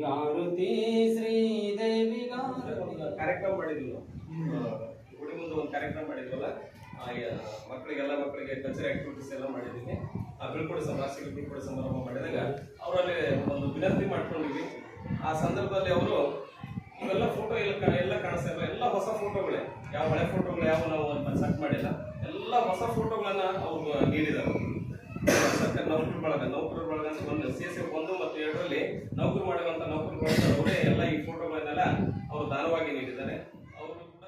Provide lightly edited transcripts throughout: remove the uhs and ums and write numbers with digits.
ಗಾರುತಿ ಶ್ರೀದೇವಿ ಕಾರ್ಯಕ್ರಮ ಮಾಡಿದ್ವಿ ಗುಡಿ ಮುಂದೆ ಒಂದು ಕಾರ್ಯಕ್ರಮ ಮಾಡಿದ್ವಲ್ಲ, ಮಕ್ಕಳಿಗೆ ಕಲ್ಚರ್ ಆಕ್ಟಿವಿಟೀಸ್ ಎಲ್ಲ ಮಾಡಿದ್ದೀವಿ. ಆ ಬೀಳ್ಕೊಡು ರಾಷ್ಟ್ರೀಯ ಬೀಳ್ಕೊಡು ಸಮಾರಂಭ ಮಾಡಿದಾಗ ಅವರಲ್ಲಿ ಒಂದು ವಿನಂತಿ ಮಾಡ್ಕೊಂಡಿದ್ವಿ. ಆ ಸಂದರ್ಭದಲ್ಲಿ ಅವರು ಇವೆಲ್ಲ ಫೋಟೋ ಎಲ್ಲ ಕಾಣಿಸ್ತಾ ಇಲ್ಲ, ಎಲ್ಲ ಹೊಸ ಫೋಟೋಗಳೇ, ಯಾವ ಹಳೆ ಫೋಟೋಗಳು ಯಾವ ನಾವು ಸೆಟ್ ಮಾಡಿಲ್ಲ, ಎಲ್ಲ ಹೊಸ ಫೋಟೋಗಳನ್ನ ಅವರು ನೀಡಿದ್ದಾರೆ. ಸರ್ಕಾರ ನೌಕರರ ಬಳಗ ಅಂತ ಒಂದು CSF 1 ಮತ್ತು 2ರಲ್ಲಿ ನೌಕರಿ ಮಾಡುವಂತ ನೌಕರರ ಬಳಗ ಅವರೇ ಎಲ್ಲ ಈ ಫೋಟೋಗಳನ್ನೆಲ್ಲ ಅವರು ದಾನವಾಗಿ ನೀಡಿದ್ದಾರೆ. ಅವರು ಕೂಡ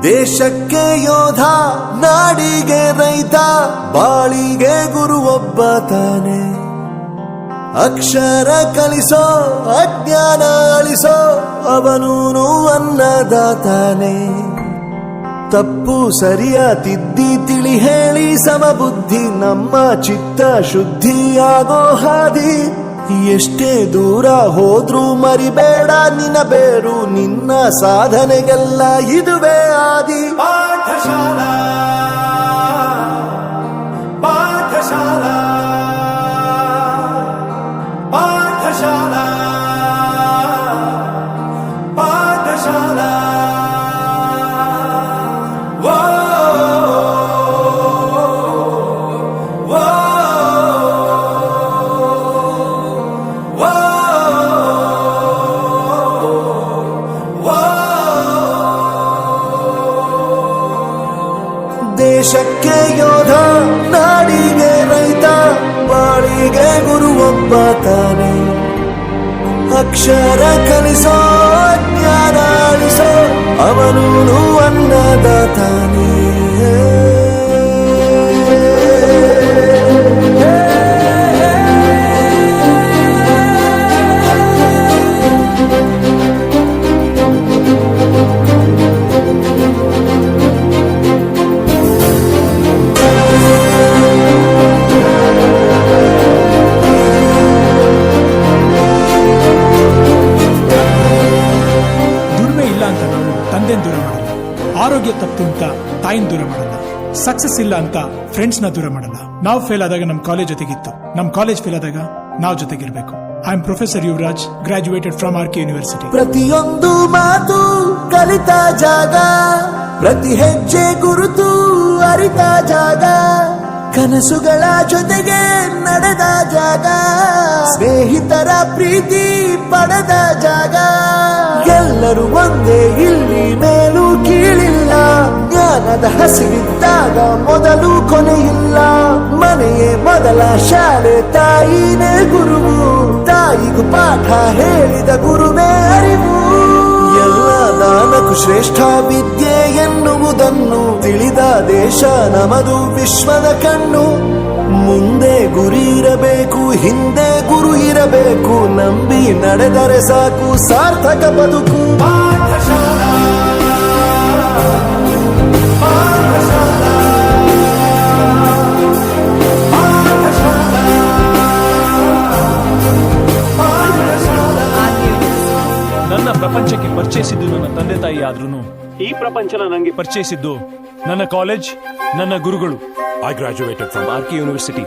ದೇಶಕ್ಕೆ ಯೋಧ, ನಾಡಿಗೆ ರೈತ, ಬಾಳಿಗೆ ಗುರು ಒಬ್ಬ ತಾನೆ. ಅಕ್ಷರ ಕಲಿಸೋ, ಅಜ್ಞಾನ ಅಳಿಸೋ, ಅವನೂನು ಅನ್ನದಾತಾನೆ. ತಪ್ಪು ಸರಿಯ ತಿದ್ದಿ ತಿಳಿ ಹೇಳಿ ಸಮಬುದ್ಧಿ, ನಮ್ಮ ಚಿತ್ತ ಶುದ್ಧಿಯಾಗೋ ಹಾದಿ. ಎಷ್ಟೇ ದೂರ ಹೋದ್ರೂ ಮರಿಬೇಡ ನಿನ್ನ ಬೇರು, ನಿನ್ನ ಸಾಧನೆಗೆಲ್ಲ ಇದುವೇ ಆದಿ. ಪಾಠಶಾಲಾ ಪಾಠಶಾಲಾ ಪಾಠಶಾಲಾ ಪಾಠಶಾಲಾ ದೇಶಕ್ಕೆ ಯೋಧ, ನಾಡಿಗೆ ರೈತ, ಬಾಳಿಗೆ ಗುರು ಒಬ್ಬ ತಾನೆ. ಅಕ್ಷರ ಕಲಿಸೋ, ಜ್ಞಾನ ಅಳಿಸೋ, ಅವನೂನು ಅನ್ನದಾತಾನೆ. ದೂರ ಮಾಡಲ್ಲ, ಆರೋಗ್ಯ ತಪ್ಪು ಅಂತ ತಾಯಿನ ದೂರ ಮಾಡಲ್ಲ, ಸಕ್ಸಸ್ ಇಲ್ಲ ಅಂತ ಫ್ರೆಂಡ್ಸ್ ನ ದೂರ ಮಾಡಲ್ಲ. ನಾವು ಫೇಲ್ ಆದಾಗ ನಮ್ ಕಾಲೇಜ್ ಜೊತೆಗಿತ್ತು, ನಮ್ ಕಾಲೇಜ್ ಫೇಲ್ ಆದಾಗ ನಾವು ಜೊತೆಗಿರ್ಬೇಕು. I am professor Yuvraj, graduated from RK university. ಪ್ರತಿಯೊಂದು ಮಾತು ಕಲಿತ ಜಾಗ, ಪ್ರತಿ ಹೆಜ್ಜೆ ಗುರುತು ಅರಿತ ಜಾಗ, ಕನಸುಗಳ ಜೊತೆಗೆ ನಡೆದ ಜಾಗ, ಸ್ನೇಹಿತರ ಪ್ರೀತಿ ಪಡೆದ ಜಾಗ. ಎಲ್ಲರೂ ಒಂದೇ, ಇಲ್ಲಿ ಮೇಲೂ ಕೀಳಿಲ್ಲ, ಜ್ಞಾನದ ಹಸಿವಿದ್ದಾಗ ಮೊದಲು ಕೊನೆಯಿಲ್ಲ. ಮನೆಯೇ ಮೊದಲ ಶಾಲೆ, ತಾಯಿನೇ ಗುರುವು, ತಾಯಿಗೂ ಪಾಠ ಹೇಳಿದ ಗುರುವೇ ಅರಿವು. ಎಲ್ಲ ದಾನಕ್ಕೂ ಶ್ರೇಷ್ಠ ವಿದ್ಯೆ ಎನ್ನುವುದನ್ನು ತಿಳಿದ ದೇಶ ನಮದು, ವಿಶ್ವದ ಕಣ್ಣು. ಮುಂದೆ ಗುರಿ ಇರಬೇಕು, ಹಿಂದೆ ಗುರು ಇರಬೇಕು, ನಂಬಿ ನಡೆದರೆ ಸಾಕು ಸಾರ್ಥಕ ಬದುಕು. ಪಾಠಶಾಲಾ ಪಾಠಶಾಲಾ ನನ್ನ ಪ್ರಪಂಚಕ್ಕೆ ಪರಿಚಯಿಸಿದ್ದು ನನ್ನ ತಂದೆ ತಾಯಿ ಆದ್ರೂ ಈ ಪ್ರಪಂಚನ ನನಗೆ ಪರಿಚಯಿಸಿದ್ದು ನನ್ನ ಕಾಲೇಜ್, ನನ್ನ ಗುರುಗಳು. I graduated from RK university.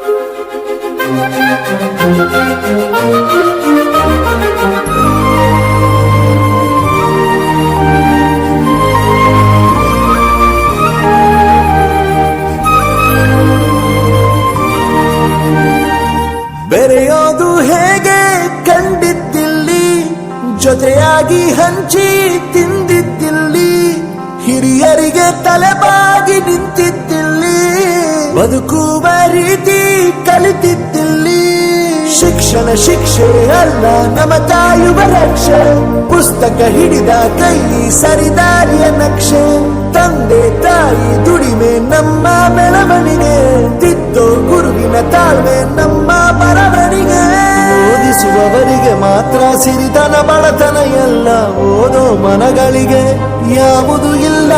ಬೆರೆಯೋದು ಹೇಗೆ ಕಂಡಿದ್ದಿಲ್ಲಿ, ಜೊತೆಯಾಗಿ ಹಂಚಿ ತಿಂದಿದ್ದಿಲ್ಲಿ, ಹಿರಿಯರಿಗೆ ತಲೆಬಾಗಿ ನಿಂತಿದ್ದಿಲ್ಲಿ, ಬದುಕುವ ರೀತಿ ಕಲಿತಿದ್ದಿಲ್ಲಿ. ಶಿಕ್ಷಣ ಶಿಕ್ಷೆ ಅಲ್ಲ, ನಮ ಕಾಯುವ ರಕ್ಷೆ, ಪುಸ್ತಕ ಹಿಡಿದ ಕೈ ಸರಿದಾರಿಯ ನಕ್ಷೆ. ತಂದೆ ತಾಯಿ ದುಡಿಮೆ ನಮ್ಮ ಬೆಳವಣಿಗೆ, ತಿದ್ದೋ ಗುರುವಿನ ತಾಳ್ಮೆ ನಮ್ಮ ಬರವಣಿಗೆ. ಓದಿಸುವವರಿಗೆ ಮಾತ್ರ ಸಿರಿತನ ಬಡತನ ಎಲ್ಲ, ಓದೋ ಮನಗಳಿಗೆ ಯಾವುದು ಇಲ್ಲ.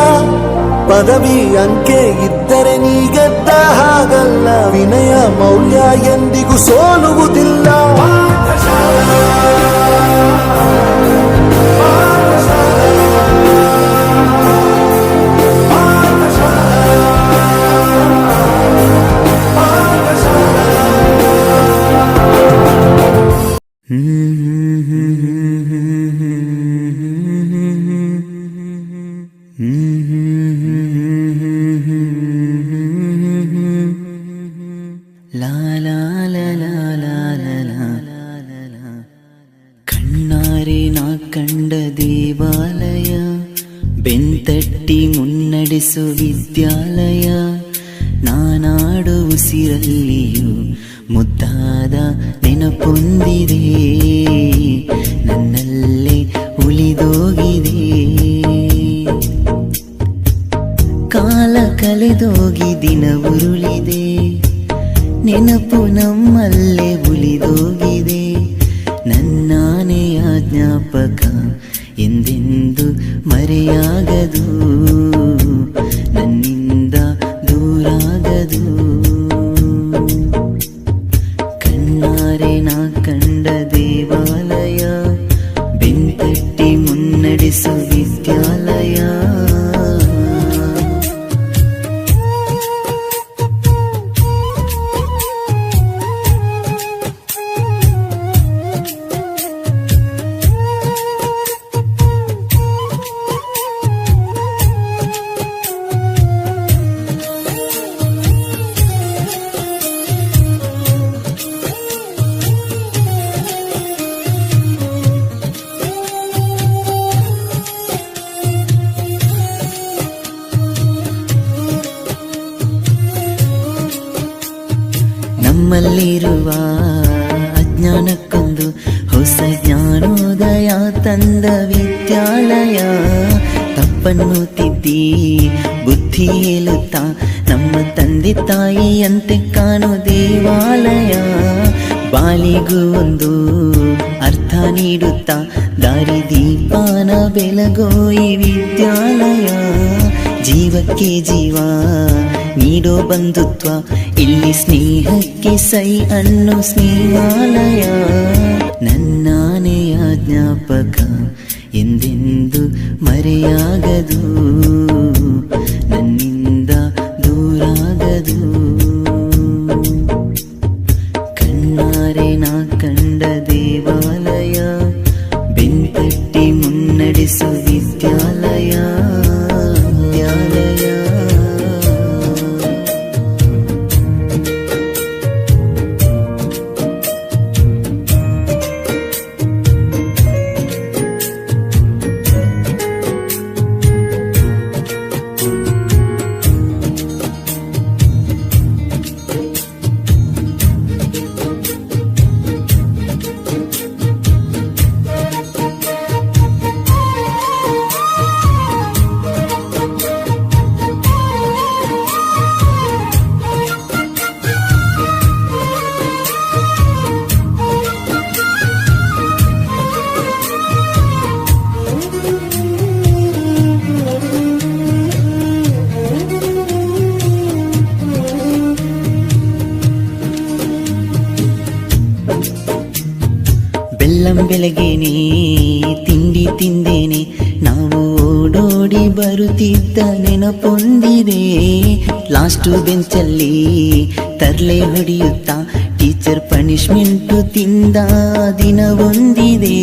ಪದವಿ ಅಂಕೆ ಇದ್ದರೆ ನೀ ಗೆದ್ದ ಹಾಗಲ್ಲ, ವಿನಯ ಮೌಲ್ಯ ಎಂದಿಗೂ ಸೋಲುವುದಿಲ್ಲ. ಪಾಠಶಾಲಾ ಕಣ್ಣಾರೆ ನಾ ಕಂಡ ದೇವಾಲಯ, ಬೆಂತಟ್ಟಿ ಮುನ್ನಡೆಸು ವಿದ್ಯಾಲಯ. ನಾನಾಡು ಉಸಿರಲ್ಲಿಯೂ ಮುದ್ದಾದ ನೆನಪೊಂದಿದೆ, ನನ್ನಲ್ಲೇ ಉಳಿದೋಗಿದೆ. ಕಾಲ ಕಳೆದೋಗಿ ದಿನ ಉರುಳಿದೆ, ನೆನಪು ನಮ್ಮಲ್ಲೇ ಉಳಿದೋಗಿದೆ. ನನ್ನಾನೆಯ ಜ್ಞಾಪಕ ಎಂದೆಂದು ಮರೆಯಾಗದು, ನನ್ನಿಂದ ದೂರಾಗದು. ಕಣ್ಣಾರೆ ನಾ ಕಂಡ ದೇವಾಲಯ, ಬೆಂತಟ್ಟಿ ಮುನ್ನಡೆಸು ವಿದ್ಯಾಲಯ. ನಮ್ಮಲ್ಲಿರುವ ಅಜ್ಞಾನಕ್ಕೊಂದು ಹೊಸ ಜ್ಞಾನೋದಯ ತಂದ ವಿದ್ಯಾಲಯ. ತಪ್ಪನ್ನು ತಿದ್ದಿ ಬುದ್ಧಿ ಹೇಳುತ್ತಾ ನಮ್ಮ ತಂದೆ ತಾಯಿಯಂತೆ ಕಾಣೋ ದೇವಾಲಯ. ಬಾಲಿಗೂ ಒಂದು ಅರ್ಥ ನೀಡುತ್ತಾ ದಾರಿ ದೀಪಾನ ಬೆಳಗೋ ಈ ವಿದ್ಯಾಲಯ. ಜೀವಕ್ಕೆ ಜೀವ ನೀಡೋ ಬಂಧುತ್ವ, ಇಲ್ಲಿ ಸ್ನೇಹಕ್ಕೆ ಸೈ ಅನ್ನೋ ಸ್ನೇಹಾಲಯ. ನನ್ನಾನೆಯ ಜ್ಞಾಪಕ ಎಂದೆಂದು ಮರೆಯಾಗದು, ನನ್ನಿಂದ ದೂರಾಗದು. ಕಣ್ಣಾರೆ ನಾ ಕಂಡ ದೇವಾಲಯ, ಬೆಂತಟ್ಟಿ ಮುನ್ನಡೆಸು ವಿದ್ಯಾಲಯ. ಬೆಳ್ಳಂ ಬೆಳಗ್ಗೆನೆ ತಿಂಡಿ ತಿಂದೇನೆ, ನಾವು ಓಡೋಡಿ ಬರುತ್ತಿದ್ದ ನೆನಪೊಂದಿದೆ. ಲಾಸ್ಟ್ ಬೆಂಚಲ್ಲಿ ತರ್ಲೆ ಹೊಡೆಯುತ್ತಾ ಟೀಚರ್ ಪನಿಷ್ಮೆಂಟು ತಿಂದ ದಿನವೊಂದಿದೆ.